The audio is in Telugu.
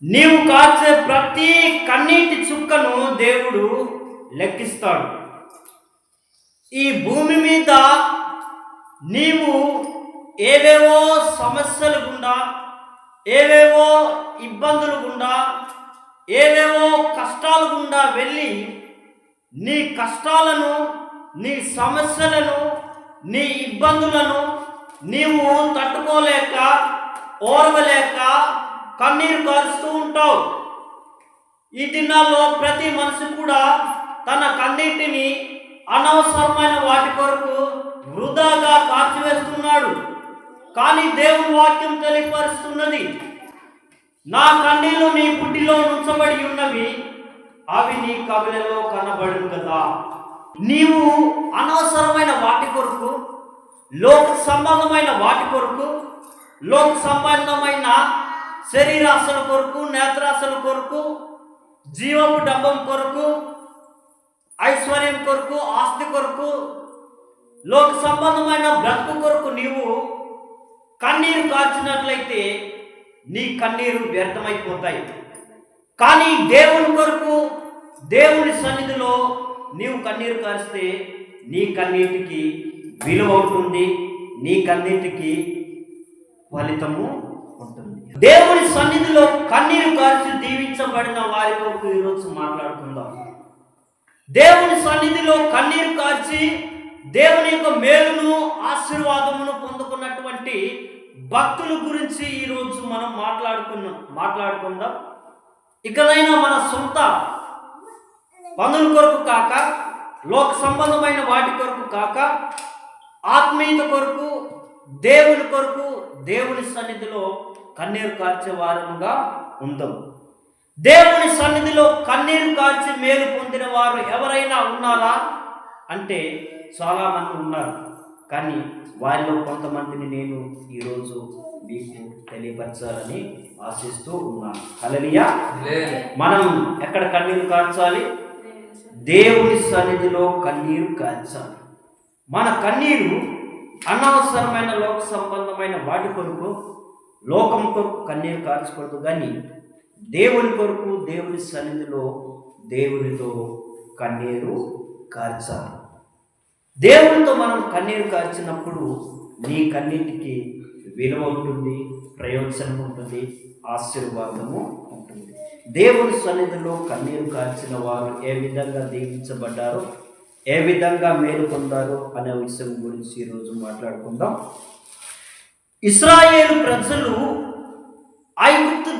నీవు కాచే ప్రతి కన్నీటి చుక్కను దేవుడు లెక్కిస్తాడు. ఈ భూమి మీద నీవు ఏవేవో సమస్యలు గుండా, ఏవేవో ఇబ్బందులు గుండా, ఏవేవో కష్టాలు గుండా వెళ్ళి నీ కష్టాలను, నీ సమస్యలను, నీ ఇబ్బందులను నీవు తట్టుకోలేక, ఓర్వలేక కన్నీరు కారుస్తూ ఉంటావు. ఈ దినాల్లో ప్రతి మనిషి కూడా తన కన్నీటిని అనవసరమైన వాటి కొరకు వృధాగా కార్చివేస్తున్నాడు. కానీ దేవుని వాక్యం తెలియపరుస్తున్నది, నా కన్నీళ్లు నీ పుట్టిలో ఉంచబడి ఉన్నవి, అవి నీ కవిలలో కనబడును కదా. నీవు అనవసరమైన వాటి కొరకు, లోక సంబంధమైన వాటి కొరకు, లోక సంబంధమైన శరీరాశల కొరకు, నేత్రాశల కొరకు, జీవపు డబ్బం కొరకు, ఐశ్వర్యం కొరకు, ఆస్తి కొరకు, లోక సంబంధమైన బ్రతుకు కొరకు నీవు కన్నీరు కార్చినట్లయితే నీ కన్నీరు వ్యర్థమైపోతాయి. కానీ దేవుని కొరకు, దేవుని సన్నిధిలో నీవు కన్నీరు కారిస్తే నీ కన్నీటికి విలువ ఉంటుంది, నీ కన్నీటికి ఫలితము ఉంటుంది. దేవుని సన్నిధిలో కన్నీరు కార్చి దీవించబడిన వారి కొరకు ఈరోజు మాట్లాడుకుందాం. దేవుని సన్నిధిలో కన్నీరు కార్చి దేవుని యొక్క మేలును, ఆశీర్వాదమును పొందుకున్నటువంటి భక్తుల గురించి ఈరోజు మనం మాట్లాడుకుందాం. ఇకనైనా మన సొంత పనుల కొరకు కాక, లోక సంబంధమైన వాటి కొరకు కాక, ఆత్మీయత కొరకు, దేవుని కొరకు, దేవుని సన్నిధిలో కన్నీరు కార్చే వారముగా ఉందాం. దేవుని సన్నిధిలో కన్నీరు కార్చి మేలు పొందిన వారు ఎవరైనా ఉన్నారా అంటే చాలామంది ఉన్నారు. కానీ వారిలో కొంతమందిని నేను ఈరోజు మీకు తెలియపరచాలని ఆశిస్తూ ఉన్నాను. హల్లెలూయా. మనం ఎక్కడ కన్నీరు కార్చాలి? దేవుని సన్నిధిలో కన్నీరు కార్చాలి. మన కన్నీరు అనవసరమైన లోక సంబంధమైన వాటి కొరకు, లోకం కొరకు కన్నీరు కార్చకూడదు, కానీ దేవుని కొరకు, దేవుని సన్నిధిలో దేవునితో కన్నీరు కార్చాలి. దేవునితో మనం కన్నీరు కార్చినప్పుడు నీ కన్నీటికి విలువ ఉంటుంది, ప్రయోజనం ఉంటుంది, ఆశీర్వాదము ఉంటుంది. దేవుని సన్నిధిలో కన్నీరు కార్చిన వారు ఏ విధంగా దీవించబడ్డారో, ఏ విధంగా మేలు పొందారో అనే విషయం గురించి ఈరోజు మాట్లాడుకుందాం. ఇశ్రాయేలు ప్రజలు ఐగుప్తు